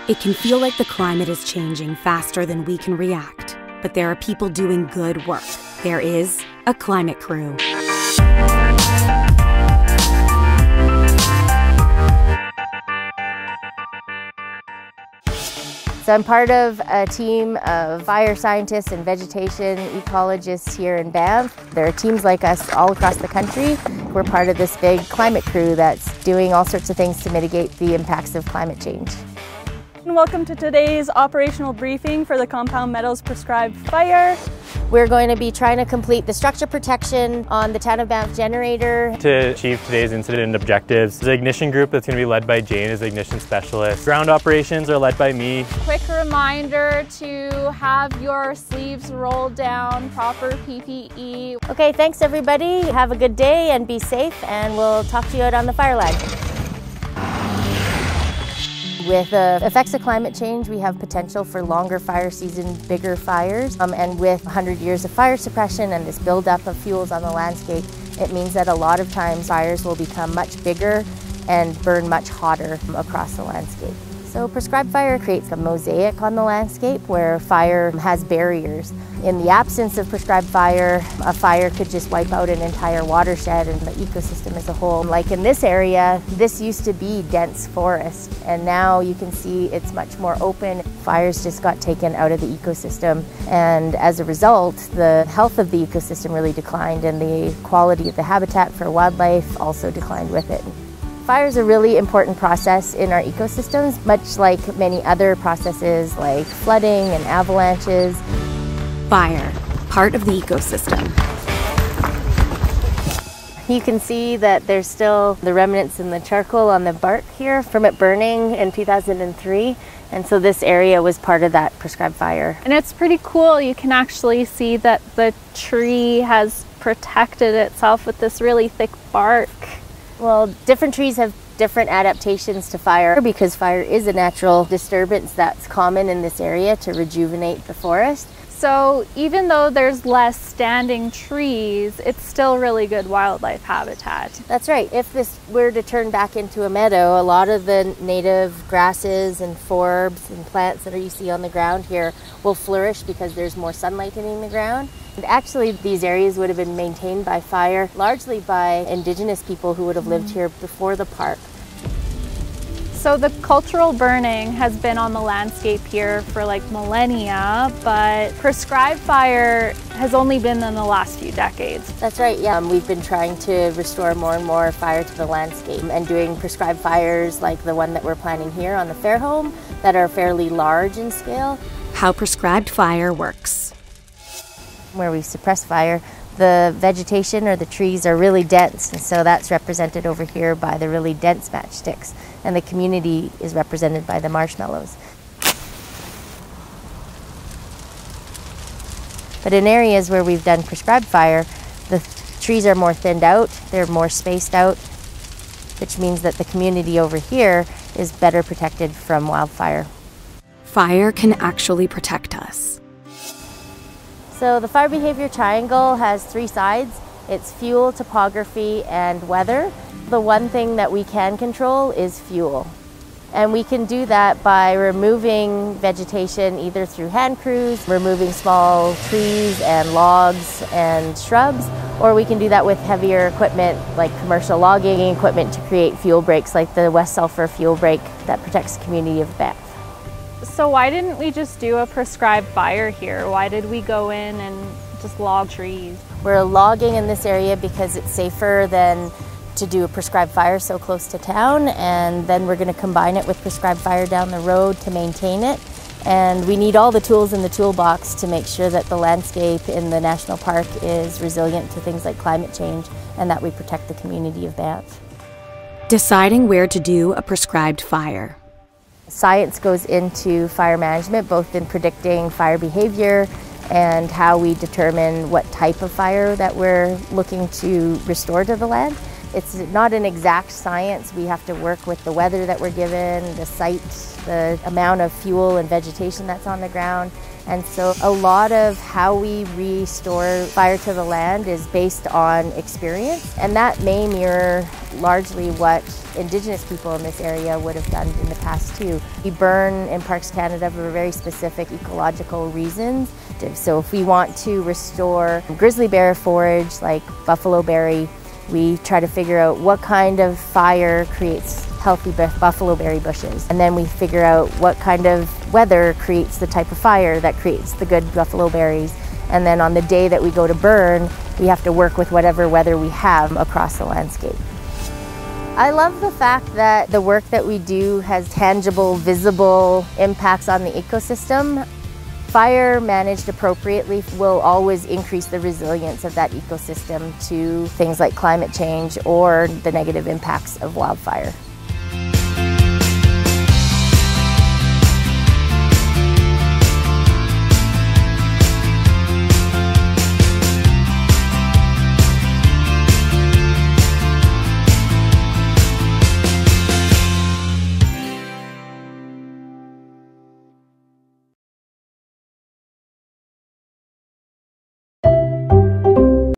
It can feel like the climate is changing faster than we can react, but there are people doing good work. There is a climate crew. So I'm part of a team of fire scientists and vegetation ecologists here in Banff. There are teams like us all across the country. We're part of this big climate crew that's doing all sorts of things to mitigate the impacts of climate change. And welcome to today's operational briefing for the Compound Metals Prescribed Fire. We're going to be trying to complete the structure protection on the Town of Banff generator. To achieve today's incident objectives, the ignition group that's going to be led by Jane as ignition specialist. Ground operations are led by me. Quick reminder to have your sleeves rolled down, proper PPE. Okay, thanks everybody. Have a good day and be safe, and we'll talk to you out on the fire line. With the effects of climate change, we have potential for longer fire season, bigger fires. And with 100 years of fire suppression and this buildup of fuels on the landscape, it means that a lot of times fires will become much bigger and burn much hotter across the landscape. So prescribed fire creates a mosaic on the landscape where fire has barriers. In the absence of prescribed fire, a fire could just wipe out an entire watershed and the ecosystem as a whole. Like in this area, this used to be dense forest, and now you can see it's much more open. Fires just got taken out of the ecosystem, and as a result, the health of the ecosystem really declined, and the quality of the habitat for wildlife also declined with it. Fire is a really important process in our ecosystems, much like many other processes like flooding and avalanches. Fire, part of the ecosystem. You can see that there's still the remnants in the charcoal on the bark here from it burning in 2003. And so this area was part of that prescribed fire. And it's pretty cool. You can actually see that the tree has protected itself with this really thick bark. Well, different trees have different adaptations to fire because fire is a natural disturbance that's common in this area to rejuvenate the forest. So even though there's less standing trees, it's still really good wildlife habitat. That's right. If this were to turn back into a meadow, a lot of the native grasses and forbs and plants that you see on the ground here will flourish because there's more sunlight hitting the ground. And actually, these areas would have been maintained by fire largely by Indigenous people who would have lived here before the park. So the cultural burning has been on the landscape here for like millennia, but prescribed fire has only been in the last few decades. That's right, yeah. We've been trying to restore more and more fire to the landscape and doing prescribed fires like the one that we're planning here on the Fairholme that are fairly large in scale. How prescribed fire works. Where we suppress fire, the vegetation or the trees are really dense, and so that's represented over here by the really dense matchsticks, and the community is represented by the marshmallows. But in areas where we've done prescribed fire, the trees are more thinned out, they're more spaced out, which means that the community over here is better protected from wildfire. Fire can actually protect us. So the fire behavior triangle has three sides. It's fuel, topography, and weather. The one thing that we can control is fuel. And we can do that by removing vegetation either through hand crews, removing small trees and logs and shrubs, or we can do that with heavier equipment like commercial logging equipment to create fuel breaks like the West Sulphur fuel break that protects the community of Banff. So why didn't we just do a prescribed fire here? Why did we go in and just log trees? We're logging in this area because it's safer than to do a prescribed fire so close to town, and then we're going to combine it with prescribed fire down the road to maintain it. And we need all the tools in the toolbox to make sure that the landscape in the national park is resilient to things like climate change and that we protect the community of Banff. Deciding where to do a prescribed fire. Science goes into fire management, both in predicting fire behavior and how we determine what type of fire that we're looking to restore to the land. It's not an exact science. We have to work with the weather that we're given, the site, the amount of fuel and vegetation that's on the ground, And so a lot of how we restore fire to the land is based on experience, and that may mirror largely what Indigenous people in this area would have done in the past too. We burn in Parks Canada for very specific ecological reasons. So if we want to restore grizzly bear forage like buffalo berry, we try to figure out what kind of fire creates healthy buffalo berry bushes. And then we figure out what kind of weather creates the type of fire that creates the good buffalo berries. And then on the day that we go to burn, we have to work with whatever weather we have across the landscape. I love the fact that the work that we do has tangible, visible impacts on the ecosystem. Fire managed appropriately will always increase the resilience of that ecosystem to things like climate change or the negative impacts of wildfire.